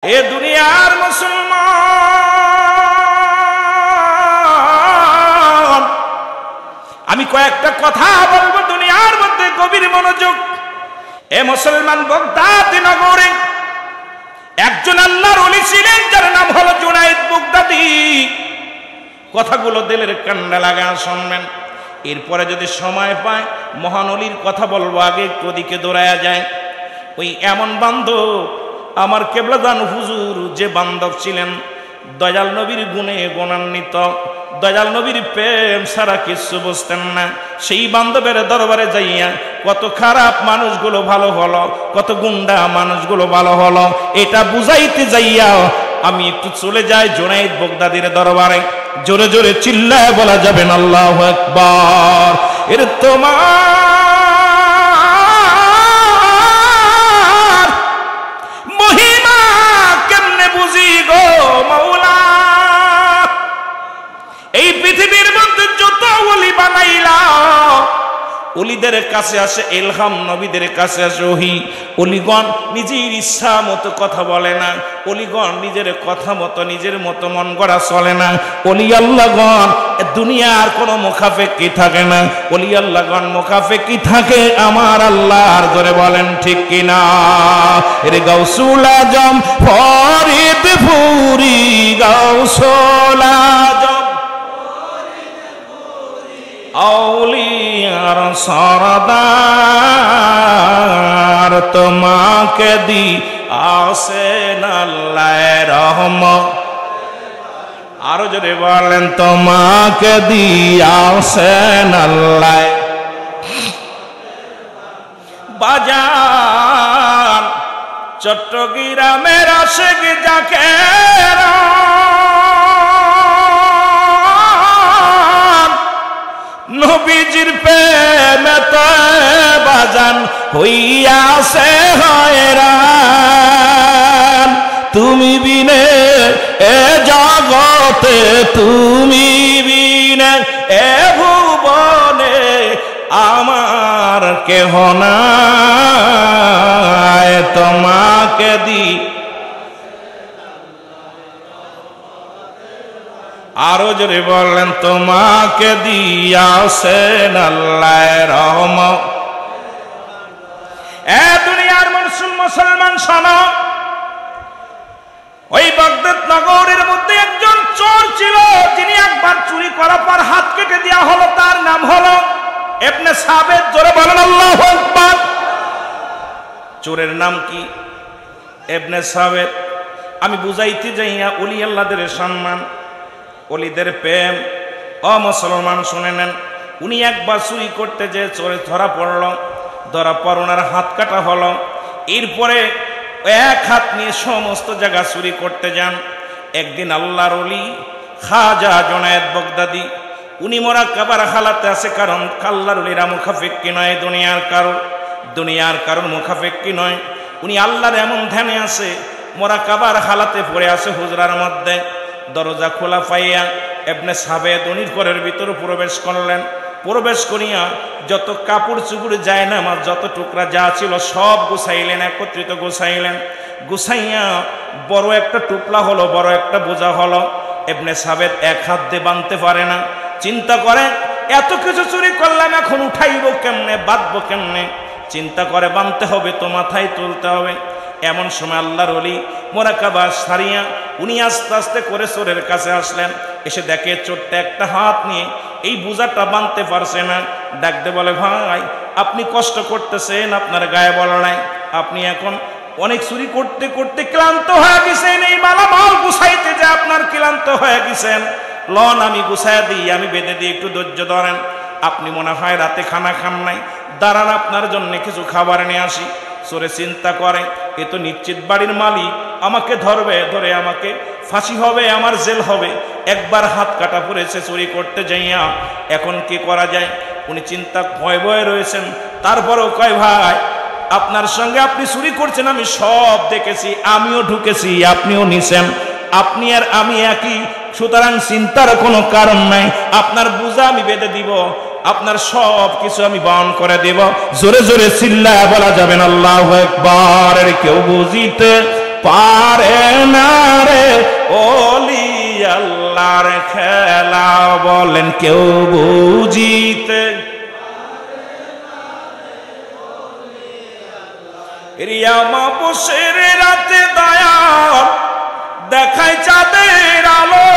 এ দুনিয়ার মুসলমান, আমি কয়েকটা কথা বলবো দুনিয়ার মধ্যে, গভীর মনোযোগ। এ মুসলমান, বাগদাদ নগরে একজন আল্লাহর ওলি ছিলেন, যার নাম হলো জুনায়েদ বাগদাদি। কথাগুলো দিলের কান্না লাগা শুনবেন। এরপরে যদি সময় পায় মহান ওলির কথা বলবো, আগে একটু ওদিকে দৌড়ায়া যায়। ওই এমন বান্ধব আমার কেবলাদান হুজুর, যে বান্ধব ছিলেন দয়াল নবীর গুণে গুণান্বিত, দয়াল নবীর প্রেম ছাড়া কিছু বুঝতেন না। সেই বান্ধবের দরবারে যাইয়া কত খারাপ মানুষগুলো ভালো হলো, কত গুন্ডা মানুষগুলো ভালো হলো, এটা বুঝাইতে যাইয়া আমি একটু চলে যাই জুনায়েদ বাগদাদির দরবারে। জোরে জোরে চিল্লায় বলা যাবেন আল্লাহু আকবার। এর তোমার মহিমা কেমনে বুঝি গো মাওলা? এই পৃথিবীর মধ্যে যত ওলি বানাইলা, ওলিদের কাছে আসে ইলহাম, নবীদের কাছে আসে ওহী। ওলিগণ নিজের ইচ্ছা মতো কথা বলে না, ওলিগণ নিজের কথা মতো নিজের মতো মন গড়া চলে না। ওলি আল্লাহগণ দুনিয়ার কোনো মুখাফেকি থাকে না, ওলি আল্লাহগণ মুখাফেকি থাকে আমার আল্লাহর। ধরে বলেন ঠিক কিনা? এর গাউসুল আজম ফরিদ ফুরি, গাউসুল আজম আউলিয়ার সরদার, তোমাকে দি আসেন আল্লাহ রহমত। আরো জোরে বলেন, তোমাকে দি আসেন আল্লাহ। বাজার চট্টগ্রামের আশেক জাকের, নবীজির প্রেমেতে বাজান হইয়াছে হয়রান। তুমি বিনে এ জগতে, তুমি বিনে এ ভুবনে আমার কেহ নাই, তোমাকে দি। আরো জোরে বললেন, তোমাকে দিয়াছেন আল্লাহ রহমত। এ দুনিয়ার মুসলমান শোনো, ওই বাগদাদ নগরের মধ্যে একজন চোর ছিল, যিনি একবার চুরি করার পর হাত কেটে দেওয়া হলো। তার নাম হলো ইবনে সাবেত। জোরে বলেন আল্লাহু আকবার। চোরের নাম কি? ইবনে সাবেত। আমি বুঝাইতে যাইয়া ওলি আল্লাহদের সম্মান, ওলিদের প্রেম। ও মুসলমান শুনে নেন, উনি একবার চুরি করতে যে চোরে ধরা পড়ল, ধরা পর ওনার হাত কাটা হলো। এরপরে এক হাত নিয়ে সমস্ত জায়গা চুরি করতে যান। একদিন আল্লাহর ওলি খাজা জুনায়েদ বাগদাদি, উনি মোরাক্কাবার হালাতে আছে, কারণ আল্লাহর ওলিরা মুখাফেক্কি নয়, দুনিয়ার কারণ মুখাফেক্কি নয়। উনি আল্লাহর এমন ধ্যানে আছে, মোরাক্কাবার হালাতে পড়ে আছে হুজরার মধ্যে। দরজা খোলা পাইয়া ইবনে সাবেত উনির ঘরের ভিতরে প্রবেশ করলেন। প্রবেশ করিয়া যত কাপড় চুপড় যায় না, আমার যত টুকরা যা ছিল সব গুছাইলেন, একত্রিত গুছাইলেন। গুছাইয়া বড় একটা টুকলা হলো, বড় একটা বোঝা হলো। ইবনে সাবেত এক হাত দিয়ে বাঁধতে পারে না। চিন্তা করে, এত কিছু চুরি করলাম, এখন উঠাইব কেমনে, বাঁধবো কেমনে? চিন্তা করে, বাঁধতে হবে তো, মাথায় তুলতে হবে। এমন সময় আল্লাহর ওলি মোরাকাবা সারিয়া উনি আস্তে আস্তে করে চোরের কাছে আসলেন। এসে দেখে চোরটা একটা হাত নিয়ে এই বোঝাটা বাঁধতে পারছে না। ডাকতে বলে, ভাই আপনি কষ্ট করতেছেন, আপনার গায়ে বল নাই, আপনি এখন অনেক চুরি করতে করতে ক্লান্ত হয়ে গেছেন, এই মালামাল গুছাইতে যে আপনার ক্লান্ত হয়ে গেছেন, লন আমি গুছাই দিই, আমি বেঁধে দিই, একটু ধৈর্য ধরেন। আপনি মনে হয় রাতে খানা খান নাই, দাঁড়ান আপনার জন্য কিছু খাবার নিয়ে আসি। চোরে চিন্তা করে, এ তো নিশ্চিত বাড়ির মালিক, আমাকে ধরবে, ধরে আমাকে ফাঁসি হবে, আমার জেল হবে। একবার হাত কাটা পড়েছে চুরি করতে যাইয়া, এখন কি করা যায়? উনি চিন্তা ভয়ে ভয়ে রয়েছেন। তারপরেও কয়, ভাই আপনার সঙ্গে আপনি চুরি করছেন, আমি সব দেখেছি, আমিও ঢুকেছি, আপনিও নিছেন, আপনি আর আমি একই, সুতরাং চিন্তার কোনো কারণ নাই। আপনার বোঝা আমি বেঁধে দিব, আপনার সব কিছু আমি বহন করে দেব। জোরে জোরে চিল্লায় বলা যাবেন আল্লাহু আকবার। কেউ বুঝিতে পারে না রে ওলি আল্লাহর খেলা, বলেন কেউ বুঝিতে রিয়া মাবুসের রাতে দয়া দেখায় চাঁদের আলো,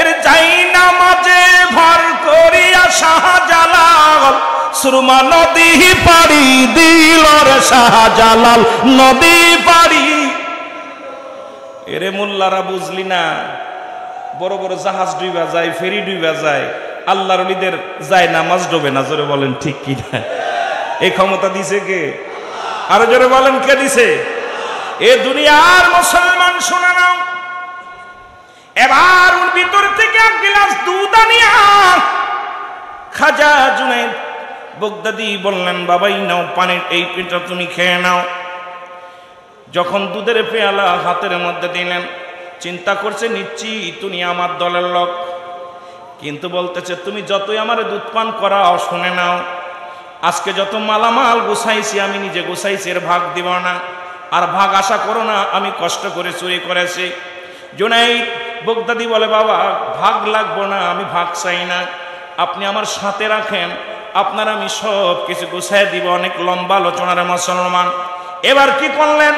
এর যাই নামাজে ভর করিয়া শাহজালাল সুরমা নদী পাড়ি দিল রে শাহজালাল নদী পাড়ি। এরে মোল্লারা বুঝলি না, বড় বড় জাহাজ ডুইবা যায়, ফেরি ডুইবা যায়, আল্লাহর ওলিদের যায় নামাজ ডোবে না। জোরে বলেন ঠিক কি না? এই ক্ষমতা দিছে কে? আরো জোরে বলেন কে দিছে? এ দুনিয়ার মুসলমান শোনা নাও, এবার ওর ভিতর থেকে এক গ্লাস দুধ আনিয়া খাজা জুনাইদ বগদাদি বললেন, বাবাই নাও পানির এই পেটা তুমি খেয়ে নাও। যখন দুধের পেয়ালা হাতের মধ্যে দিলেন, চিন্তা করছে নিচ্ছি তুমি আমার দলের লোক, কিন্তু বলতেছে তুমি যতই আমার দুধ পান করাও শুনে নাও, আজকে যত মালামাল গুছাইছি আমি নিজে গুছাইছি, এর ভাগ দিব না, আর ভাগ আশা করো না, আমি কষ্ট করে চুরি করেছি। জুনাইদ বগদাদি বলে, বাবা ভাগ লাগবো না, আমি ভাগ চাই না, আপনি আমার সাথে রাখেন, আপনার আমি সব কিছু গুছাই দিব। অনেক লম্বা আলোচনার মুসলমান। এবার কি করলেন?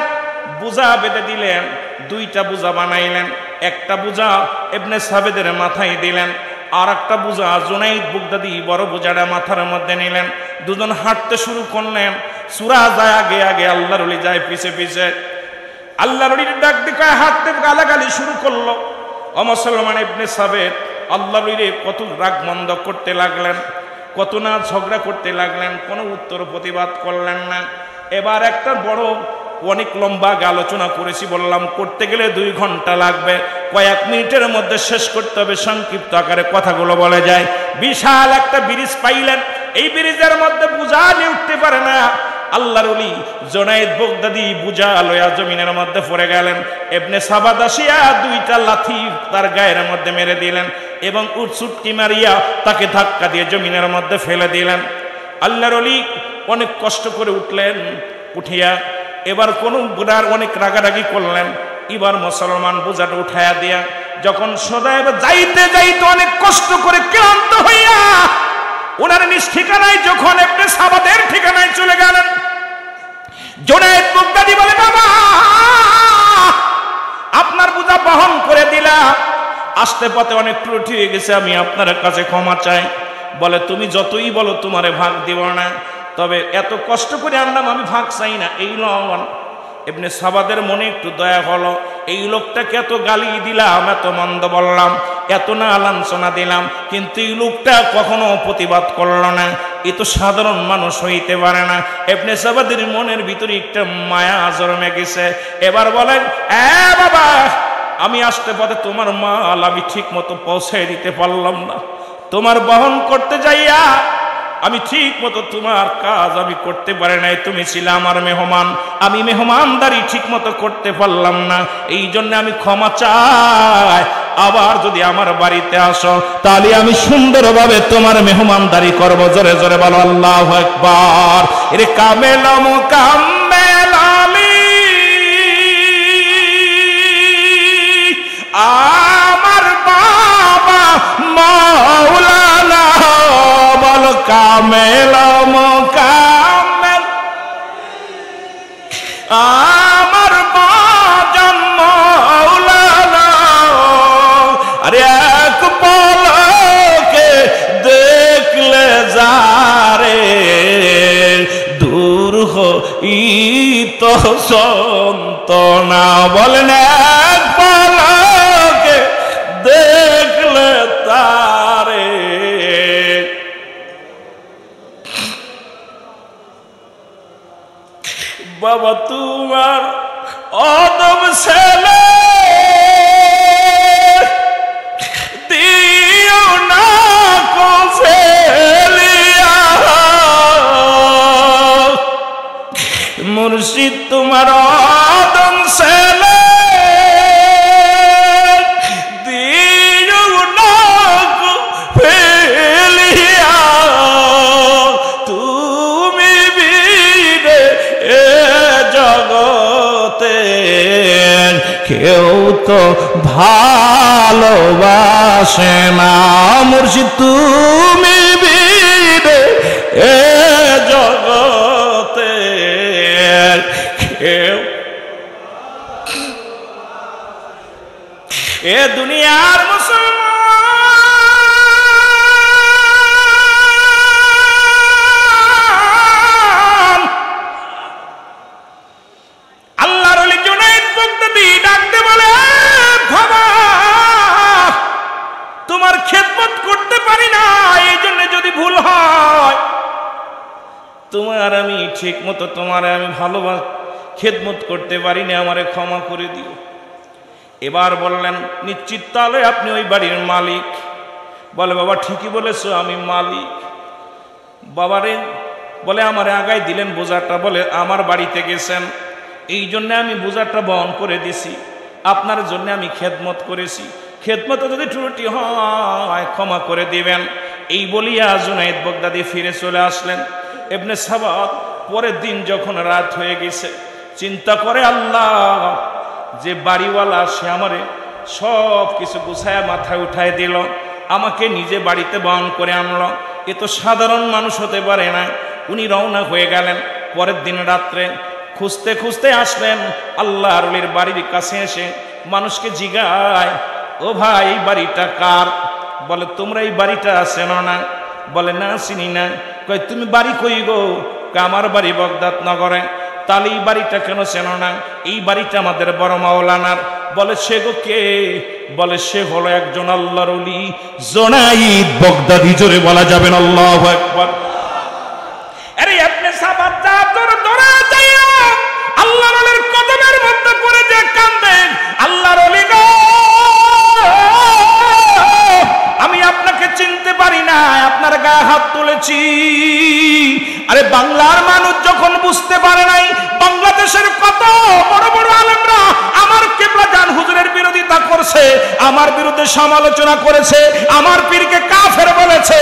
বুজা বেঁধে দিলেন, দুইটা বুজা বানাইলেন, একটা বুজা ইবনে সাবেদের মাথায় দিলেন, আর একটা বুজা জুনাইদ বগদাদি বড় বুজাটা মাথার মধ্যে নিলেন। দুজন হাঁটতে শুরু করলেন, সূরা যায় আগে আগে, আল্লাহর ওলি যায় পিছে পিছে। আল্লাহর ওলির ডাক দিয়ে হাঁটতে গালাগালি শুরু করলো। ও মুসলমান, ইবনে সাবেদ আল্লাহর ওলিরে কত রাগ মন্দ করতে লাগলেন, কত না ঝগড়া করতে লাগলেন, কোনো উত্তর প্রতিবাদ করলেন না। এবার একটা বড় অনেক লম্বা আলোচনা করেছি, বললাম করতে গেলে 2 ঘন্টা লাগবে, কয়েক মিনিটের মধ্যে শেষ করতে হবে, সংক্ষিপ্ত আকারে কথাগুলো বলে যায়। বিশাল একটা ব্রিজ পাইলেন, এই ব্রিজের মধ্যে বুঝা নিয়ে উঠতে পারে না। আল্লাহর ওলি জুনাইদ বগদাদি বুঝা লয়া জমিনের মধ্যে পড়ে গেলেন। ইবনে সাবাদ আসিয়া 2টা লাথি তার গায়ের মধ্যে মেরে দিলেন এবং উৎসুটকি মারিয়া তাকে ধাক্কা দিয়ে জমিনের মধ্যে ফেলে দিলেন। আল্লাহর ওলি অনেক কষ্ট করে উঠলেন, উঠিয়া এবার কোন বুড়ার অনেক রাগারাগি করলেন। এবার মুসলমান বোঝাটা উঠাইয়া দিয়া যখন সোজা যাইতে যাইতে অনেক কষ্ট করে ক্লান্ত হইয়া ওনার নিজ ঠিকানায় যখন ইবনে সাবাদের ঠিকানায় চলে গেলেন, জুনাইদ বগদাদি বলে, বাবা আপনার বোঝা বহন করে দিলাম, আসতে পথে অনেক ত্রুটি হয়ে গেছে, আমি আপনার কাছে ক্ষমা চাই। বলে, তুমি যতই বলো তোমারে ভাগ দিব না, তবে এত কষ্ট করে আনলাম, আমি ভাগ চাই না। এই লন ইবনে সাবাদের মনে একটু দয়া হলো, এই লোকটাকে এত গালি দিলাম, এত মন্দ বললাম, এত না লাঞ্ছনা দিলাম, কিন্তু এই লোকটা কখনো প্রতিবাদ করলো না, এ তো সাধারণ মানুষ হইতে পারে না। ইবনে সাবাদের মনের ভিতরে একটা মায়া জন্মে গেছে। এবার বলেন, বাবা আমি আসতে পথে তোমার মাল আমি ঠিক মতো পৌঁছে দিতে পারলাম না, তোমার বহন করতে যাইয়া আমি ঠিক মতো তোমার কাজ আমি করতে পারি নাই, তুমি ছিলে আমার মেহমান, আমি মেহমানদারি ঠিক মতো করতে পারলাম না, এই জন্য আমি ক্ষমা চাই। আবার যদি আমার বাড়িতে আসো তাহলে আমি সুন্দরভাবে তোমার মেহমানদারি করব। জোরে জোরে বলো আল্লাহু আকবার। এরে কামেল মুকাম্মেল আলী আমার বাবা মাওলানা, বলো কামেল মুকাম্মেল আমার বাজান মাওলানা। আরে এক পলকে দেখলে যারে দূর হইত সন্তনা, বলেন এক পলকে দেখলে তারে। বাবা তোমার অদম ছেলে দিও না কো ফেলিয়া, মুর্শিদ তোমার অদম ছেলে দিও না কো ফেলিয়া, তুমি জগতে কেউ তো ভালোবাসে না মুর্শিদ তুমি বিনে এ জগতে কেউ এ দুনিয়ার মুসলমান আল্লাহর ওলি জুনায়েদ বাগদাদী ডাকতে বলে বাবা তোমার খেদমত করতে পারি না এই জন্য যদি ভুল হয় তোমার আমি ঠিক মতো তোমার আমি ভালোবাস খেদমত করতে পারি না আমারে ক্ষমা করে দিও এবার বললেন নিশ্চিত তাহলে আপনি ওই বাড়ির মালিক বলে বাবা ঠিকই বলেছো আমি মালিক বাবারে বলে আমারে আগায় দিলেন বোঝাটা বলে আমার বাড়িতে গেছেন এই জন্য আমি বোঝাটা বহন করে দিছি আপনার জন্য আমি খেদমত করেছি খেদমত যদি ত্রুটি হয় ক্ষমা করে দিবেন এই বলিয়া জুনায়েদ বাগদাদী ফিরে চলে আসলেন ইবনে সাবাত পরের দিন যখন রাত হয়ে গেছে চিন্তা করে আল্লাহ যে বাড়িওয়ালা সে আমারে সব কিছু গুছায়া মাথায় উঠায় দিল আমাকে নিজে বাড়িতে বহন করে আনলো এ তো সাধারণ মানুষ হতে পারে না উনি রওনা হয়ে গেলেন পরের দিন রাত্রে খুঁজতে খুঁজতে আসলেন আল্লাহর ওলির বাড়ির কাছে এসে মানুষকে জিগায় ও ভাই এই বাড়িটা কার বলে তোমরা এই বাড়িটা চেনো না বলে না চিনি না কয় তুমি বাড়ি কই গো আমার বাড়ি বাগদাদ নগরে তাহলে এই বাড়িটা কেন চেনো না এই বাড়িটা আমাদের বড় মাওলানার বলে সে গো কে বলে সে হলো একজন আল্লাহর ওলি জুনায়েদ বাগদাদী জোরে বলা যাবে না আল্লাহু আকবার আরে আপনি সাবাত যা ধরে যাইয়া আল্লাহর ওলির কদমের মধ্যে পড়ে যে কাঁদেন আল্লাহর ওলি গো আমি আপনাকে চিনতে পারি না আপনার গায়ে হাত তুলেছি আরে বাংলার মানুষ যখন বুঝতে পারে নাই বাংলাদেশের কত বড় বড় আলেমরা আমার কিবলা জান হুজুরের বিরোধিতা করছে আমার বিরুদ্ধে সমালোচনা করেছে আমার পীরকে কাফের বলেছে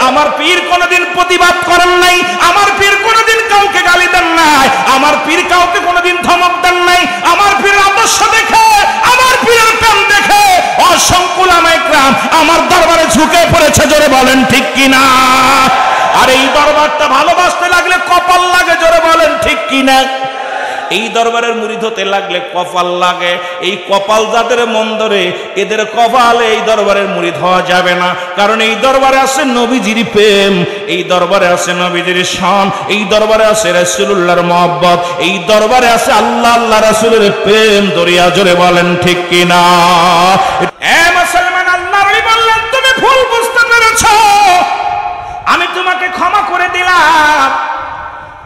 আমার পীর কোনোদিন প্রতিবাদ করেন নাই আমার পীর কোনোদিন কাউকে গালি দেন নাই আমার পীর কাউকে কোনোদিন ধমক দেন নাই আমার পীর আদর্শ দেখে আমার পীরের প্রেম দেখে অসংখ্য উলামায়ে কেরাম আমার দরবারে ঝুঁকে পড়েছে জোরে বলেন ঠিক কিনা আর এই দরবারটা ভালোবাসতে লাগলে কপাল লাগে জোরে বলেন ঠিক কিনা এই দরবারের মুরিদ হতে লাগলে কপাল লাগে এই কপাল যাদের মন্দরে এদের কপালে এই দরবারের মুরিদ হওয়া যাবে না কারণ এই দরবারে আছে নবীজির প্রেম এই দরবারে আছে নবীজির শান এই দরবারে আছে রাসূলুল্লাহর মহব্বত এই দরবারে আছে আল্লাহ আল্লাহ রাসূলের প্রেম দরিয়া জোরে বলেন ঠিক কিনা এ মুসলমান আল্লাহর ওলি বললেন তুমি ভুল বুঝতে পেরেছো আমি তোমাকে ক্ষমা করে দিলাম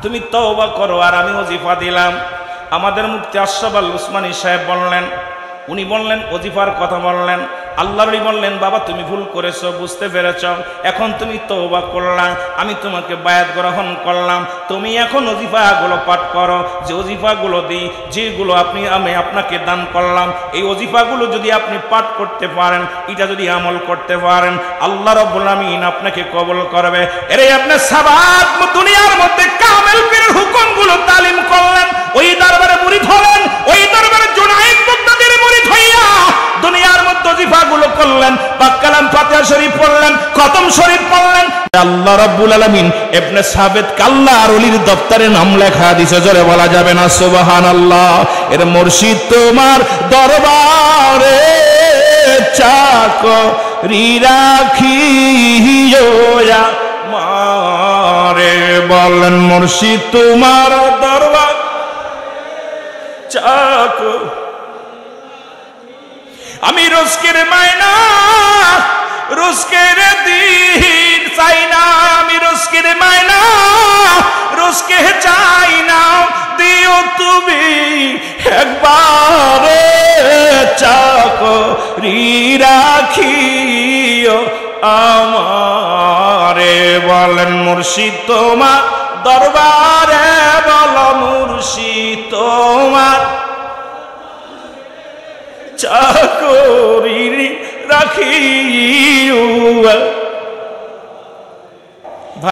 তুমি তওবা করো আর আমি ওজিফা দিলাম আমাদের মুফতি আশরাফ আল উসমানী সাহেব বললেন উনি বললেন ওজিফার কথা বললেন আল্লাহর ওলি বললেন বাবা তুমি ভুল করেছো বুঝতে পেরেছো এখন তুমি তওবা করলা আমি তোমাকে বায়াত গ্রহণ করলাম তুমি এখন ওজিফাগুলো পাঠ করো যে ওজিফাগুলো দিই যেগুলো আমি আপনাকে দান করলাম এই ওজিফাগুলো যদি আপনি পাঠ করতে পারেন এটা যদি আমল করতে পারেন আল্লাহ রাব্বুল আমিন আপনাকে কবুল করবে এরে আপনি সাবাত দুনিয়ার মধ্যে কামেল পীরের হুকুমগুলো তালিম করলেন ওই দরবারে মুরিদ হলেন ওই দরবারে জুনায়েদ বাগদাদীর মুরিদ হইয়া দুনিয়ার মধ্যে ওজিফাগুলো করলেন পাক কালাম ফাতিহা শরীফ পড়লেন খতম শরীফ পড়লেন আল্লাহ রাব্বুল আলামিন ইবনে সাবিত আল্লাহর ওলির দপ্তরে নাম লেখা দিয়েছে জোরে বলা যাবে না সুবহানাল্লাহ এর মুর্শিদ তোমার দরবারে চাকরি রাখিও মারে বলেন মুর্শিদ তোমার দরবার চাকো আমি রোজকের মায়না রোজকের দিন চাই না আমি রোজকের মায়না রোজকে চাই না দিও তুমি একবারে চাকরি রাখিও আমারে বলেন মুর্শিদ তোমার দরবারে বলো মুর্শিদ তোমার চাকরি রাখিও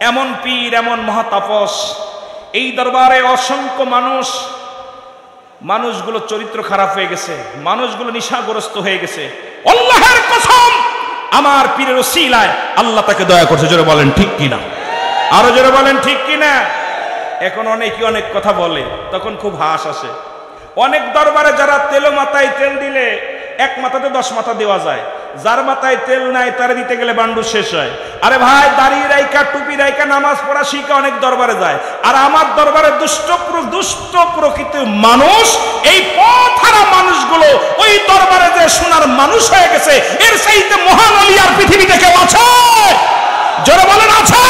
এমন পীর এমন মহাতাপস এই দরবারে অসংখ্য মানুষ মানুষগুলো চরিত্র খারাপ হয়ে গেছে, মানুষগুলো নেশাগ্রস্ত হয়ে গেছে। আল্লাহর কসম, আমার পীরের ওসিলায় আল্লাহ তাকে দয়া করছে। জোরে বলেন ঠিক কিনা, আরো জোরে বলেন ঠিক কিনা। এখন অনেকে অনেক কথা বলে, তখন খুব হাস আসে। অনেক দরবারে যারা তেল মাথায় তেল দিলে এক মাথাতে 10 মাথা দেওয়া যায়, যার মাথায় তেল নাই তারে দিতে গেলে বান্ডু শেষ হয়। আরে ভাই, দাড়িয়ে রাইকা টুপি রাইকা নামাজ পড়া শিখা অনেক দরবারে যায়, আর আমার দরবারে দুষ্ট প্রকৃতির মানুষ, এই পথহারা মানুষগুলো ওই দরবারে যে সোনার মানুষ হয়ে গেছে। এর চাইতে মহান ওলি আর পৃথিবীতে কেউ আছে? জোরে বলেন আছে?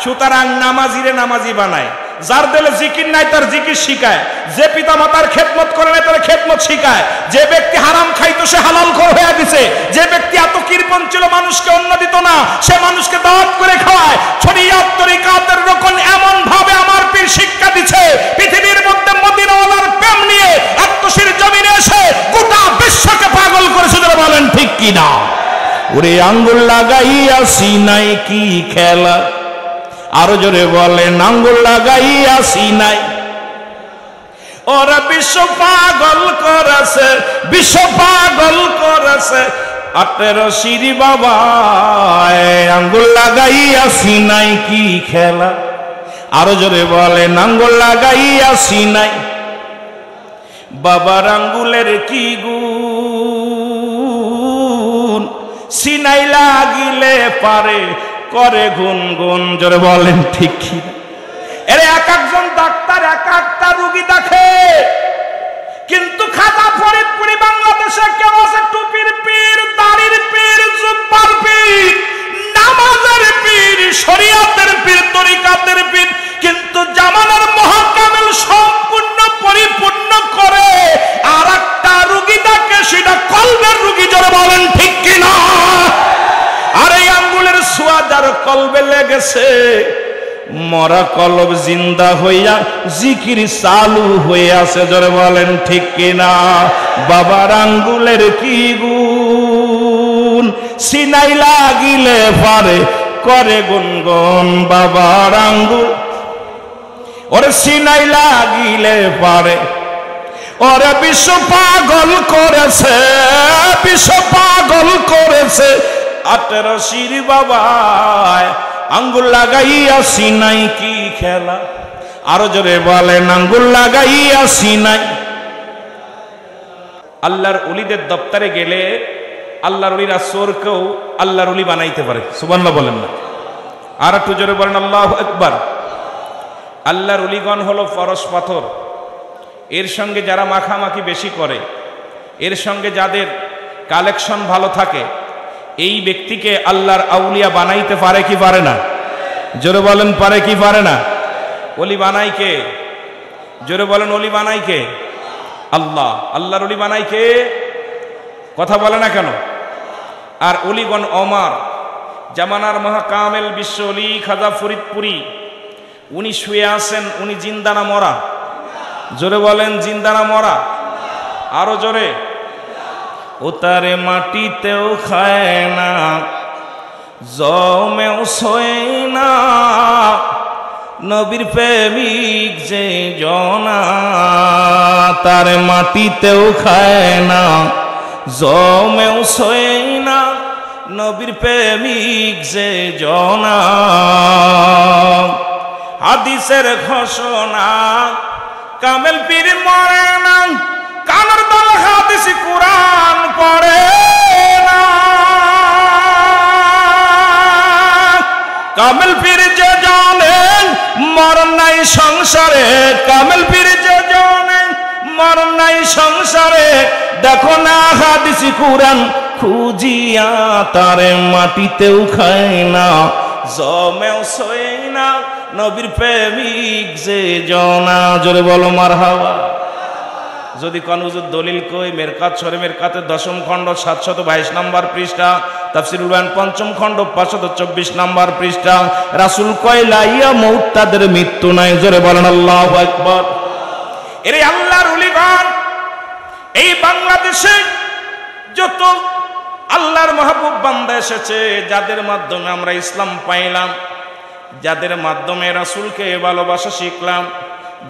সুতরাং নামাজিরে নামাজি বানায়, যার দিলে জিকির নাই তার জিকির শিখায়, যে পিতা মাতার খেদমত করে নাই তার খেদমত শিখায়, যে ব্যক্তি হারাম খাইতো সে হালাল খোর হয়ে গেছে, যে ব্যক্তি এত কৃপণ ছিল মানুষকে অন্ন দিত না সে মানুষকে দাওয়াত করে খাওয়ায়। শরীয়ত তরিকাতের রকম এমন ভাবে আমার পীর শিক্ষা দিচ্ছে, পৃথিবীর মধ্যে মদিনাওয়ালার প্রেম নিয়ে আত্মশির জমিনে এসে গোটা বিশ্বকে পাগল করেছে। যারা বলেন ঠিক কিনা। ওরে আঙ্গুল লাগাইয়া সিনাই কি খেলা, আরো জোরে বলেন আঙ্গুল লাগাইয়া সিনাই। ওরা বিশ্ব পাগল করেছে, বিশ্ব পাগল করেছে 18 সিঁড়ি বাবা, আঙ্গুল লাগাইয়া সিনাই কি খেলা। আরো জোরে বলেন আঙ্গুল লাগাইয়া সিনাই। বাবার আঙ্গুলের কি গুণ, সিনাই লাগিলে পারে করে গুন গুন। জোরে বলেন ঠিক কি। এর এক একজন ডাক্তার এক একটা রোগী দেখে, কিন্তু খাতা ফরিদপুরি বাংলাদেশে কেউ আছে টুপির পীর, দাড়ির পীর, জুব্বার পীর, নামাজের পীর, শরীয়তের পীর, তরিকাতের পীর, কিন্তু জামানার মহাকামেল সম্পূর্ণ পরিপূর্ণ করে আর একটা রোগী দেখে, সেটা কলবের রোগী। জোরে বলেন ঠিক কিনা। আর এই আঙ্গুলের ছোঁয়া যার কলবে লেগেছে, মরা কলব জিন্দা হইয়া জিকির চালু হয়ে আছে। জোরে বলেন ঠিক কিনা। বাবার আঙ্গুলের কি গুণ, সিনাই লাগিলে পারে করে গুনগুন। বাবার আঙ্গুল ওরে সিনাই লাগিলে পারে, ওরে বিশ্ব পাগল করেছে, বিশ্ব পাগল করেছে 18 সিঁড়ি বাবা, আঙ্গুল লাগাইয়া সিনাই কি খেলা। আরো জোরে বলেন আঙ্গুল লাগাইয়া সিনাই। আল্লাহর ওলিদের দপ্তরে গেলে আল্লাহর ওলিরা চোরকেও আল্লাহর ওলি বানাইতে পারে। সুবহানাল্লাহ বলেন না? আর একটু জোরে বলেন আল্লাহু আকবার। আল্লাহর ওলিগণ হলো পরশ পাথর, এর সঙ্গে যারা মাখামাখি বেশি করে, এর সঙ্গে যাদের কালেকশন ভালো থাকে, এই ব্যক্তিকে আল্লাহর আউলিয়া বানাইতে পারে কি পারে না? জোরে বলেন পারে কি পারে না? ওলি বানাই কে? জোরে বলেন ওলি বানাই কে? আল্লাহ। আল্লাহর ওলি বানাই কে? কথা বলে না কেন? আর ওলিগণ ওমর, জামানার মহাকামেল বিশ্ব ওলি খাজা ফরিদপুরি, উনি শুয়ে আছেন, উনি জিন্দা না মরা? জোরে বলেন জিন্দা না মরা? আরো জোরে। ও তারে মাটিতেও খায় না, জমেও শোয় না, নবীর প্রেমিক যে জনা। তারে মাটিতেও খায় না, জমেও শোয় না, নবীর প্রেমিক যে জনা। হাদিসের ঘোষণা কামেল পীর মরে না, কানের দল হাদিস কুরআন পড়ে না। কামেল পীর যে জানেন মরণ নাই সংসারে, কামেল পীর যে জানেন মরণ নাই সংসারে, দেখো না হাদিস কুরআন খুঁজিয়া, তারে মাটিতেও খায় না, জমেও শোয় না, নবীর প্রেমিক যে জনা। জোরে বলো মারহাবা। যদি কোন হুজুর দলিল কই, মেরকাত শরীফ মেরকাতের 10ম খণ্ড 722 নম্বর পৃষ্ঠা, তাফসীরুল বায়ান 5ম খণ্ড 524 নম্বর পৃষ্ঠা, রাসূল কয় লাইয়া মউত তাদের মৃত্যু নাই। জোরে বলেন আল্লাহু আকবার। এরে আল্লাহর ওলিগণ এই বাংলাদেশে যত আল্লাহর মাহবুব বান্দা এসেছে, যাদের মাধ্যমে আমরা ইসলাম পাইলাম, যাদের মাধ্যমে রাসূলকে ভালোবাসা শিখলাম,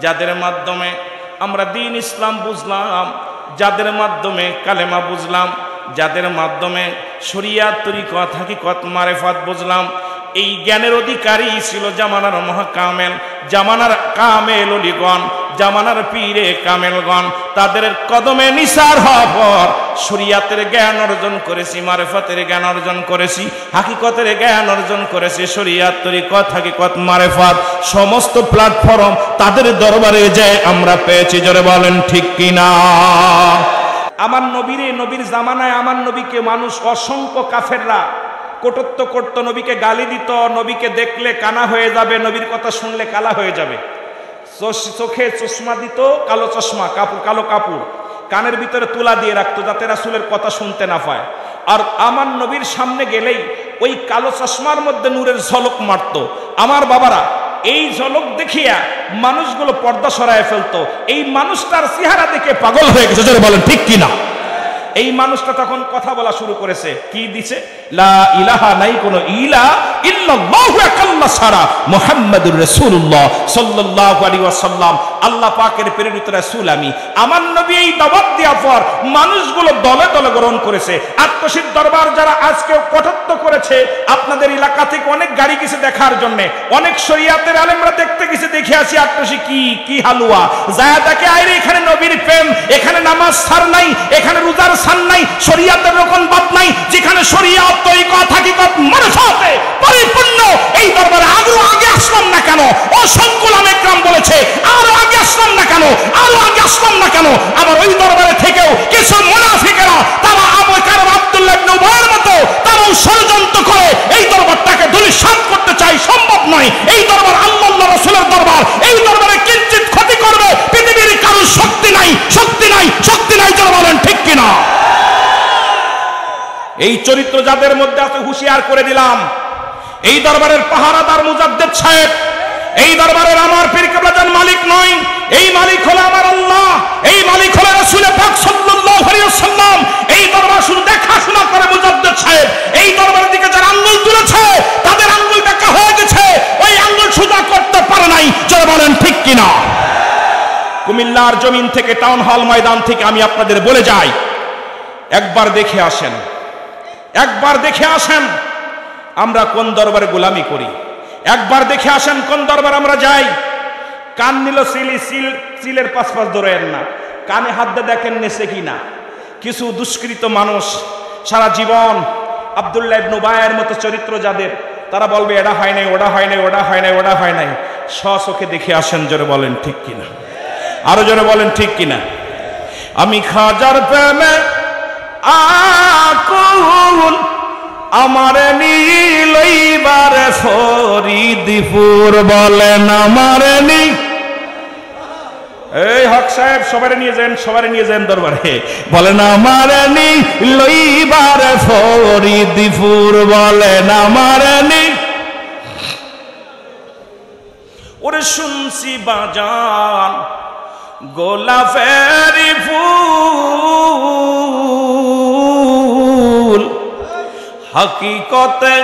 যাদের মাধ্যমে আমরা দিন ইসলাম বুঝলাম, যাদের মাধ্যমে কালেমা বুঝলাম, যাদের মাধ্যমে শরিয়াত তরিকত হাকিকত মারেফাত বুঝলাম, এই জ্ঞানের অধিকারী ছিল জামানার মহাকামেল, জামানার কামেল অলিগণ, জামানার পীরে কামেলগণ। তাদের কদমে নিসার হওয়ার পর শরিয়াতের জ্ঞান অর্জন করেছি, মারেফাতের জ্ঞান অর্জন করেছি, হাকিকতের জ্ঞান অর্জন করেছি। শরিয়াত তরিকত হাকিকত মারেফাত সমস্ত প্ল্যাটফর্ম তাদের দরবারে যে আমরা পেয়েছি। জোরে বলেন ঠিক কিনা? আমার নবীর জামানায় আমার নবীকে মানুষ অসংখ্য কাফেররা কটুত্ব করত, নবীকে গালি দিত, নবীকে দেখলে কানা হয়ে যাবে, নবীর কথা শুনলে কালা হয়ে যাবে। চোখে চশমা দিত, কালো চশমা, কাপড় কালো কাপড়, কানের ভিতরে তুলা দিয়ে রাখতো যাতে রাসূলের কথা শুনতে না পায়। আর আমার নবীর সামনে গেলেই ওই কালো চশমার মধ্যে নূরের ঝলক মারত। আমার বাবারা, এই ঝলক দেখিয়া মানুষগুলো পর্দা সরায় ফেলতো। এই মানুষটার চেহারা দেখে পাগল হয়ে গেছে। জোরে বলেন ঠিক কিনা? এই মানুষটা তখন কথা বলা শুরু করেছে। কি দিছে? লা ইলাহা, নাই কোনো ইলা ইল্লাল্লাহু আকাল্লা সারা মুহাম্মাদুর রাসূলুল্লাহ সাল্লাল্লাহু আলাইহি ওয়াসাল্লাম আল্লাহ পাকের প্রেরিত রাসূল আমি। আমার নবী এই দাওয়াত দেওয়ার পর মানুষগুলো দলে দলে গ্রহণ করেছে। আত্মশীর দরবার যারা আজকে কটাক্ত করেছে, আপনাদের এলাকা থেকে অনেক গাড়ি গেছে দেখার জন্য, অনেক শরিয়াতের আলেমরা দেখতে গেছে, দেখে আসি আত্মশী কি হালুয়া যায় দেখে আইরে এখানে নবীর প্রেম, এখানে নামাজ সার নাই, এখানে রোজার সার নাই, শরিয়াতের রকম বাদ নাই, যেখানে শরিয়াত তরিকত হাকিকত মারফাতে পরিপূর্ণ। এই দরবারে আগে আসলাম না কেন? অসংখ্য ওলামা ইকরাম বলেছে আরো আগে আসলাম না কেন, আরো আগে আসলাম না কেন? আবার ওই দরবারে থেকেও কিছু মুনাফিকেরা তারা আবু বকর আব্দুল্লাহ ইবনে উবাইয়ের মতো তারাও ষড়যন্ত্র করে এই দরবারটাকে ধূলিসাৎ করতে চায়। সম্ভব নয়। এই দরবার আল্লাহর রাসূলের দরবার। এই দরবারে কিঞ্চিত ক্ষতি করবে পৃথিবীর কারো শক্তি নাই, শক্তি নাই, শক্তি নাই। যারা বলেন ঠিক কিনা? এই চরিত্র যাদের মধ্যে আছে হুঁশিয়ার করে দিলাম। এই দরবারের পাহারাদার মুজাদ্দেদ সাহেব, এই দরবারের আমার পীর কিবলাজান মালিক নয়, এই মালিক হলো আমার আল্লাহ, এই মালিক হলো রাসূল পাক সাল্লাল্লাহু আলাইহি ওয়াসাল্লাম। এই দরবার শুধু দেখাশোনা করে মুজাদ্দেদ সাহেব। এই দরবারের দিকে যারা আঙ্গুল তুলেছে তাদের আঙ্গুল বেঁকা হয়ে গেছে, ওই আঙ্গুল সোজা করতে পারে নাই। যারা বলেন ঠিক কিনা? কুমিল্লার জমিন থেকে, টাউন হল ময়দান থেকে আমি আপনাদের বলে যাই, একবার দেখে আসেন, একবার দেখে আসেন আমরা কোন দরবারে গোলামি করি। একবার দেখে আসেন কোন দরবার আমরা যাই। কান নিল সিলের পাশ ধরেন না, কানে হাত দিয়ে দেখেন নেছে কিনা। কিছু দুষ্কৃত মানুষ সারা জীবন আব্দুল্লাহ ইবনে উবাইয়ের মতো চরিত্র যাদের, তারা বলবে এটা হয় নাই, ওটা হয় নাই, ওটা হয় নাই, ওটা হয় নাই। স্বচোখে দেখে আসেন। জোরে বলেন ঠিক কিনা? আরো জোরে বলেন ঠিক কিনা? আমি খাজার প্রেমে আকুল, আমার নীলইবার ফরিদপুর। বলেন আমার নী, এই হক সাহেব সবারে নিয়ে যান, সবারে নিয়ে যান দরবারে। বলেন আমার নীলইবার ফরিদপুর। বলেন আমার নী, ওরে শুনছি বাজান গোলাপের ফুল, হাকিকতে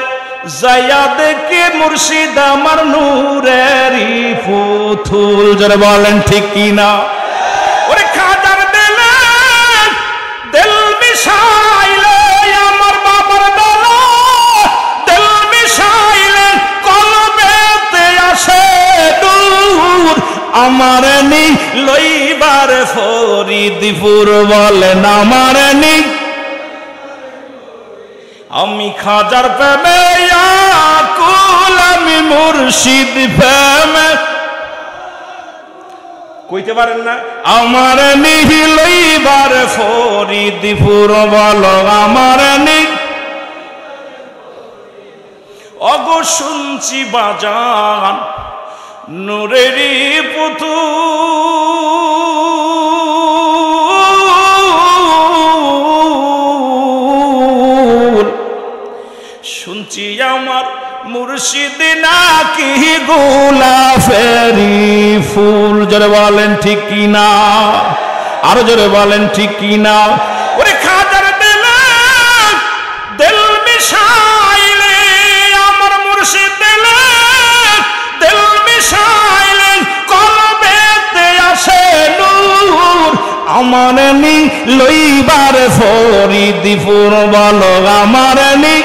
যায়া দেখে মুর্শিদ আমার নূরেরই ফুতুল। যারা বলেন ঠিক কিনা? ওরে খাজার দিলে দিল মিশাইলে আমার বাবার দলা, দিল মিশাইলে কলবেতে আসে দূর, আমার নি লইবার ফরিদপুর। বলেন আমার নি, আমি খাজার প্রেমে আকুল, আমি মুর্শিদ প্রেমে। কইতে পারেন না? আমার নি লইবার ফরিদপুর। বলো আমার নি, অগো শুনছি বাজান নূরেরই পুতুল, শুনছি আমার মুর্শিদ নাকি গোলাপেরই ফুল। জোরে বলেন ঠিক কিনা? আরো জোরে বলেন ঠিক কিনা? ওরে খাজার দিলে দিল মিশাইলে আমার মুর্শিদ দিলে দিল মিশাইলে কলবেতে আসে নূর, আমার নি লইবার ফরিদপুর বলো আমার নি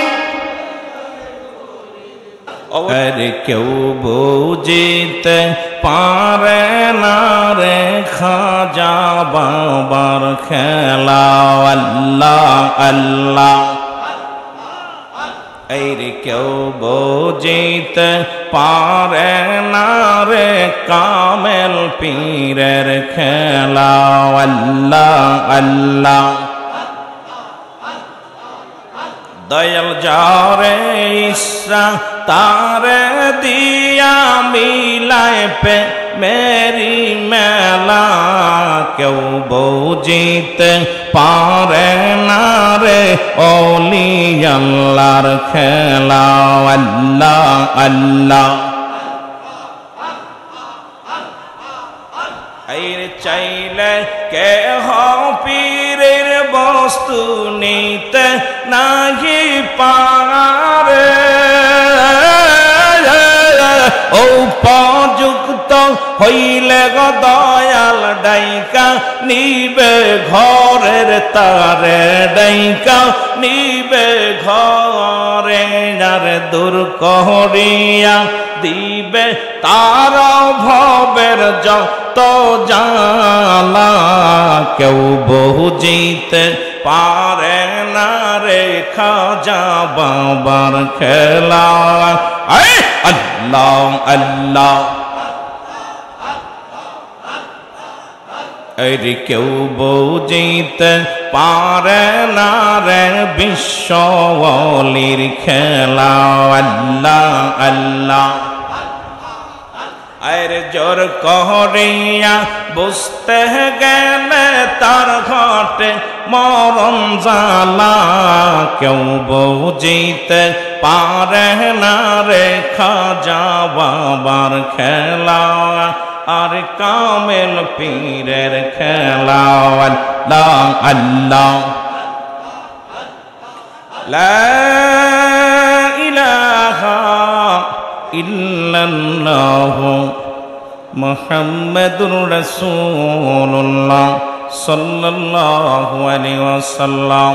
আরে কেউ বুঝিতে পারে না রে খাজা বাবার খেলা আল্লাহ আল্লাহ আরে কেউ বুঝিতে পারে না রে কামেল পীরের খেলা আল্লাহ আল্লাহ দয়াল যারে ইচ্ছা তারে দিয়া মিলায় পে মেরি মেলা কেউ বুঝিতে পারে না রে ওলি আল্লাহর খেলা আল্লাহ আল্লাহ আইরে চাইলে কে পীরের বস্তু নিতে নাহি পারে উপযুক্ত হইলে গো দয়াল ডাইকা নিবে ঘরের তারে ডাইকা নিবে ঘরে আর দূর করিয়া দিবে তার ভবের যত জালা কেউ বুঝিতে পারে না রে খাজা বাবার খেলা আল্লাহ আল্লাহ আরে কেউ বুঝিতে পারে না রে বিশ্বলির খেলা আল্লাহ আল্লাহ আরে জোর করিয়া বুঝতে গেলে তার ঘটে মরণ জালা কেউ বুঝিতে পারে না রে খাজা বাবার খেলা আর কামেল পীরের খেলা আল্লাহ আল্লাহ লা ইলাহা ইল্লাল্লাহু মুহাম্মাদুর রাসূলুল্লাহ সাল্লাল্লাহু আলাইহি ওয়াসাল্লাম।